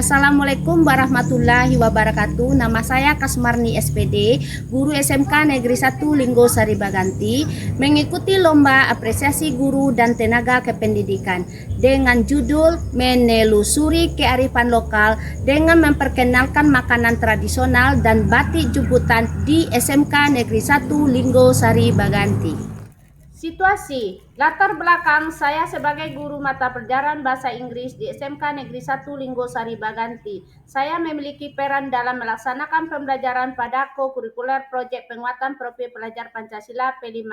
Assalamualaikum warahmatullahi wabarakatuh. Nama saya Kasmarni SPD, guru SMK Negeri 1 Linggo Sari Baganti, mengikuti lomba apresiasi guru dan tenaga kependidikan dengan judul menelusuri kearifan lokal dengan memperkenalkan makanan tradisional dan batik jemputan di SMK Negeri 1 Linggo Sari Baganti. Situasi, latar belakang saya sebagai guru mata pelajaran bahasa Inggris di SMK Negeri 1 Linggo Sari Baganti. Saya memiliki peran dalam melaksanakan pembelajaran pada co-curricular proyek penguatan profil pelajar Pancasila P5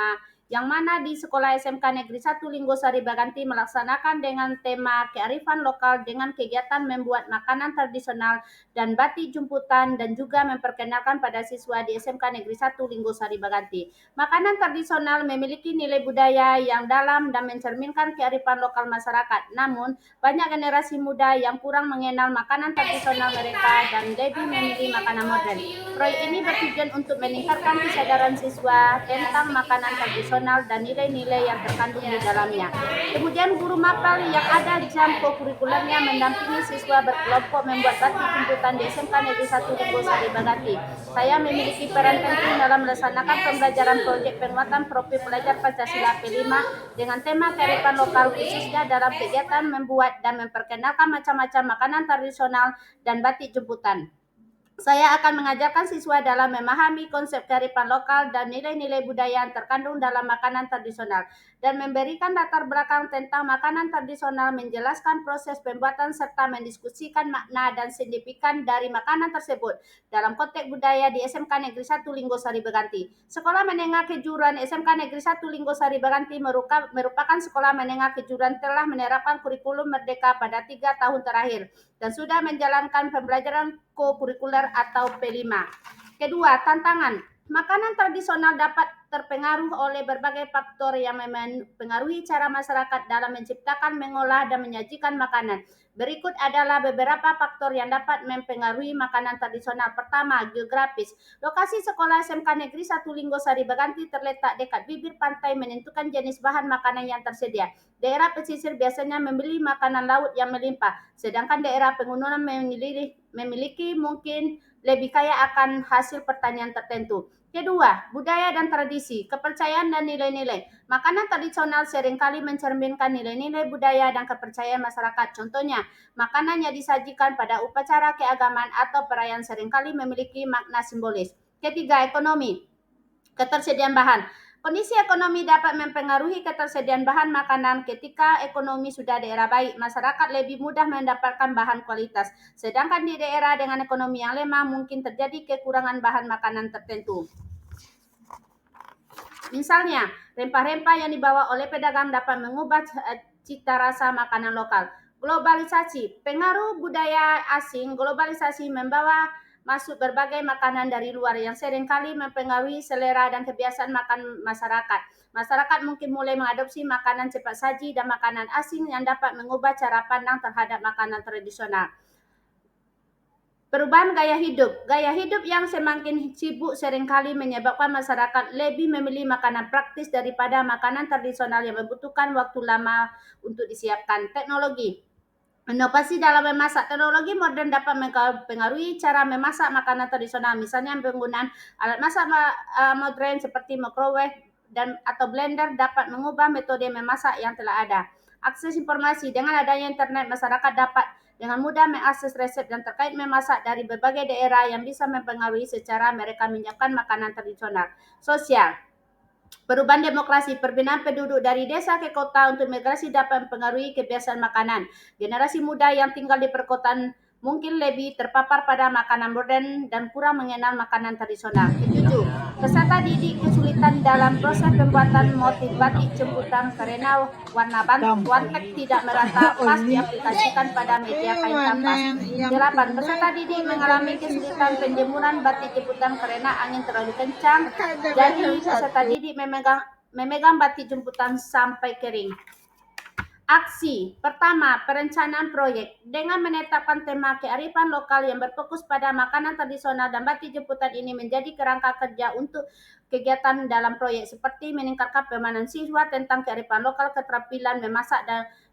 yang mana di sekolah SMK Negeri 1 Linggo Sari Baganti melaksanakan dengan tema kearifan lokal dengan kegiatan membuat makanan tradisional dan batik jemputan dan juga memperkenalkan pada siswa di SMK Negeri 1 Linggo Sari Baganti. Makanan tradisional memiliki nilai budaya yang dalam dan mencerminkan kearifan lokal masyarakat. Namun, banyak generasi muda yang kurang mengenal makanan tradisional mereka dan lebih memilih makanan modern. Proyek ini bertujuan untuk meningkatkan kesadaran siswa tentang makanan tradisional dan nilai-nilai yang terkandung di dalamnya. Kemudian guru mapel yang ada jam co-curricularnya mendampingi siswa berkelompok membuat batik jemputan di SMK Negeri 1 Linggo Sari Baganti. Saya memiliki peran penting dalam melaksanakan pembelajaran proyek penguatan profil pelajar Pancasila P5 dengan tema kearifan lokal khususnya dalam kegiatan membuat dan memperkenalkan macam-macam makanan tradisional dan batik jemputan. Saya akan mengajarkan siswa dalam memahami konsep kearifan lokal dan nilai-nilai budaya yang terkandung dalam makanan tradisional dan memberikan latar belakang tentang makanan tradisional, menjelaskan proses pembuatan serta mendiskusikan makna dan signifikan dari makanan tersebut dalam konteks budaya di SMK Negeri 1 Linggo Sari Baganti. Sekolah Menengah Kejuruan SMK Negeri 1 Linggo Sari Baganti merupakan sekolah menengah kejuruan telah menerapkan kurikulum merdeka pada 3 tahun terakhir dan sudah menjalankan pembelajaran co-curricular atau P5. Kedua, tantangan. Makanan tradisional dapat terpengaruh oleh berbagai faktor yang mempengaruhi cara masyarakat dalam menciptakan, mengolah, dan menyajikan makanan. Berikut adalah beberapa faktor yang dapat mempengaruhi makanan tradisional. Pertama, geografis. Lokasi sekolah SMK Negeri 1 Linggo Sari Baganti terletak dekat bibir pantai menentukan jenis bahan makanan yang tersedia. Daerah pesisir biasanya membeli makanan laut yang melimpah, sedangkan daerah pegunungan memiliki mungkin lebih kaya akan hasil pertanian tertentu. Kedua, budaya dan tradisi, kepercayaan dan nilai-nilai. Makanan tradisional seringkali mencerminkan nilai-nilai budaya dan kepercayaan masyarakat. Contohnya, makanan yang disajikan pada upacara keagamaan atau perayaan seringkali memiliki makna simbolis. Ketiga, ekonomi, ketersediaan bahan. Kondisi ekonomi dapat mempengaruhi ketersediaan bahan makanan. Ketika ekonomi sudah daerah baik, masyarakat lebih mudah mendapatkan bahan kualitas. Sedangkan di daerah dengan ekonomi yang lemah, mungkin terjadi kekurangan bahan makanan tertentu. Misalnya, rempah-rempah yang dibawa oleh pedagang dapat mengubah cita rasa makanan lokal. Globalisasi, pengaruh budaya asing, globalisasi membawa masuk berbagai makanan dari luar yang seringkali mempengaruhi selera dan kebiasaan makan masyarakat. Masyarakat mungkin mulai mengadopsi makanan cepat saji dan makanan asing yang dapat mengubah cara pandang terhadap makanan tradisional. Perubahan gaya hidup yang semakin sibuk seringkali menyebabkan masyarakat lebih memilih makanan praktis daripada makanan tradisional yang membutuhkan waktu lama untuk disiapkan. Teknologi, inovasi dalam memasak. Teknologi modern dapat mempengaruhi cara memasak makanan tradisional, misalnya penggunaan alat masak modern seperti microwave atau blender dapat mengubah metode memasak yang telah ada. Akses informasi, dengan adanya internet, masyarakat dapat dengan mudah mengakses resep yang terkait memasak dari berbagai daerah yang bisa mempengaruhi secara mereka menyiapkan makanan tradisional. Sosial, perubahan demokrasi, perpindahan penduduk dari desa ke kota untuk migrasi dapat mempengaruhi kebiasaan makanan. Generasi muda yang tinggal di perkotaan mungkin lebih terpapar pada makanan modern dan kurang mengenal makanan tradisional. Ketujuh, peserta didik kesulitan dalam proses pembuatan motif batik jemputan karena warna wantek tidak merata pas diaplikasikan pada media kain kanvas. 8. Peserta didik mengalami kesulitan penjemuran batik jemputan karena angin terlalu kencang. Jadi peserta didik memegang batik jemputan sampai kering. Aksi pertama, perencanaan proyek dengan menetapkan tema kearifan lokal yang berfokus pada makanan tradisional dan batik jemputan ini menjadi kerangka kerja untuk kegiatan dalam proyek seperti meningkatkan pemahaman siswa tentang kearifan lokal, keterampilan memasak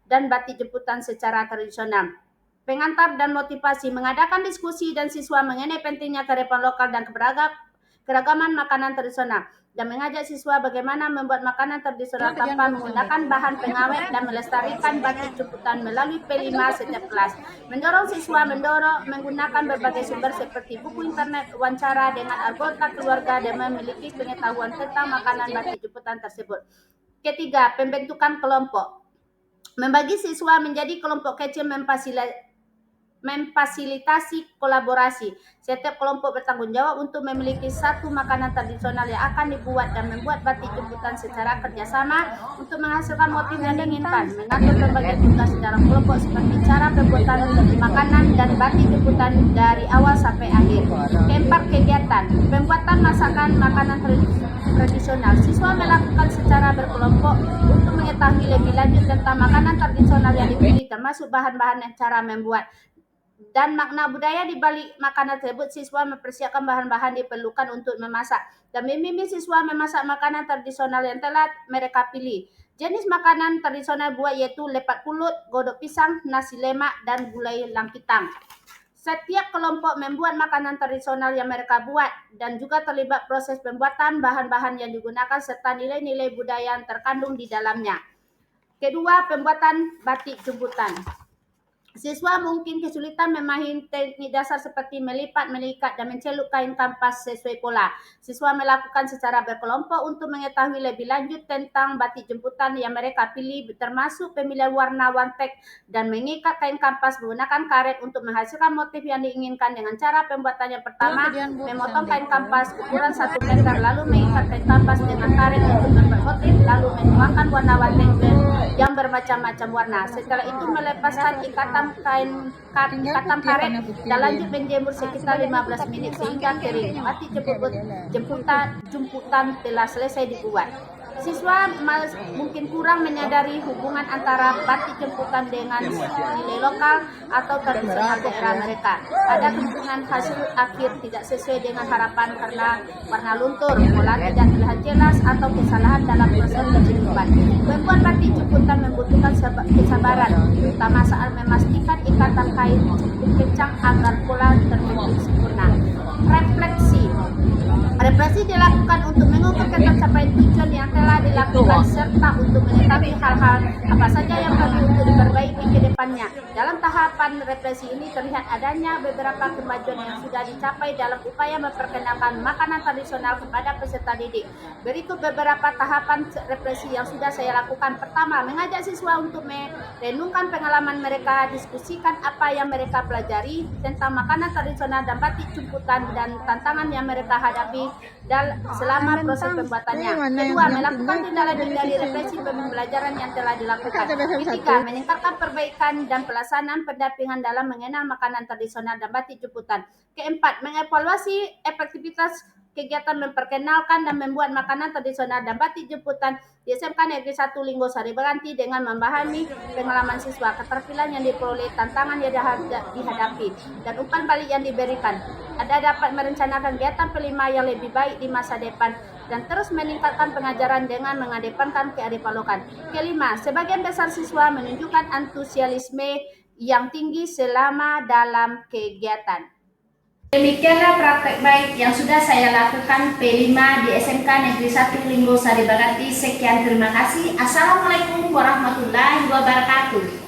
dan batik jemputan secara tradisional. pengantar dan motivasi, mengadakan diskusi dan siswa mengenai pentingnya kearifan lokal dan keragaman makanan tradisional, dan mengajak siswa bagaimana membuat makanan tradisional tanpa menggunakan bahan pengawet dan melestarikan batik jemputan melalui P5 setiap kelas. Mendorong siswa menggunakan berbagai sumber seperti buku internet, wawancara dengan anggota keluarga dan memiliki pengetahuan tentang makanan batik jemputan tersebut. Ketiga, pembentukan kelompok. Membagi siswa menjadi kelompok kecil memfasilitasi kolaborasi. Setiap kelompok bertanggung jawab untuk memiliki satu makanan tradisional yang akan dibuat dan membuat batik jemputan secara kerjasama untuk menghasilkan motif yang diinginkan. Mengatur berbagai tugas secara kelompok seperti cara pembuatan makanan dan batik jemputan dari awal sampai akhir. Keempat, kegiatan. Pembuatan masakan makanan tradisional. Siswa melakukan secara berkelompok untuk mengetahui lebih lanjut tentang makanan tradisional yang dipilih, termasuk bahan-bahan dan cara membuat dan makna budaya di balik makanan tersebut. Siswa mempersiapkan bahan-bahan diperlukan untuk memasak dan membimbing siswa memasak makanan tradisional yang telah mereka pilih. Jenis makanan tradisional buat yaitu lepat pulut, godok pisang, nasi lemak, dan gulai langkitang. Setiap kelompok membuat makanan tradisional yang mereka buat dan juga terlibat proses pembuatan bahan-bahan yang digunakan serta nilai-nilai budaya yang terkandung di dalamnya. Kedua, pembuatan batik jemputan. Siswa mungkin kesulitan memahami teknik dasar seperti melipat, mengikat, dan mencelup kain kampas sesuai pola. Siswa melakukan secara berkelompok untuk mengetahui lebih lanjut tentang batik jemputan yang mereka pilih, termasuk pemilihan warna wantek dan mengikat kain kampas menggunakan karet untuk menghasilkan motif yang diinginkan dengan cara pembuatan yang pertama, memotong kain kampas ukuran 1 meter, lalu mengikat kain kampas dengan karet untuk membuat motif, lalu menuangkan warna wantek yang bermacam-macam warna. Setelah itu melepaskan ikatan karet dan lanjut menjemur sekitar 15 menit sehingga kering. Batik jemputan telah selesai dibuat. Siswa mungkin kurang menyadari hubungan antara batik jemputan dengan nilai lokal atau tradisional daerah mereka. Ada kemungkinan hasil akhir tidak sesuai dengan harapan karena warna luntur, pola tidak terlihat jelas, atau kesalahan dalam proses pencelupan. Membuat batik jemputan membutuhkan kesabaran, terutama saat memastikan ikatan kain cukup kencang agar pola terbentuk sempurna. Refleksi dilakukan untuk mengukur pencapaian tujuan yang telah dilakukan serta untuk mengetahui hal-hal apa saja yang perlu untuk diperbaiki ke depannya. Dalam tahapan refleksi ini terlihat adanya beberapa kemajuan yang sudah dicapai dalam upaya memperkenalkan makanan tradisional kepada peserta didik. Berikut beberapa tahapan refleksi yang sudah saya lakukan. Pertama, mengajak siswa untuk merenungkan pengalaman mereka, diskusikan apa yang mereka pelajari tentang makanan tradisional dan batik jemputan dan tantangan yang mereka hadapi selama proses pembuatannya. Kedua, melakukan tindak lanjut dari refleksi pembelajaran yang telah dilakukan. Ketiga, meningkatkan perbaikan dan pelaksanaan pendampingan dalam mengenal makanan tradisional dan batik jemputan. Keempat, mengevaluasi efektivitas kegiatan memperkenalkan dan membuat makanan tradisional dan batik jemputan di SMK Negeri 1 Linggo Sari Baganti dengan memahami pengalaman siswa, keterampilan yang diperoleh, tantangan yang dihadapi, dan umpan balik yang diberikan. Ada dapat merencanakan kegiatan P5 yang lebih baik di masa depan dan terus meningkatkan pengajaran dengan mengedepankan kearifan lokal. Kelima, sebagian besar siswa menunjukkan antusiasme yang tinggi selama dalam kegiatan. Demikianlah praktek baik yang sudah saya lakukan P5 di SMK Negeri 1 Linggo Sari Baganti. Sekian, terima kasih. Assalamualaikum warahmatullahi wabarakatuh.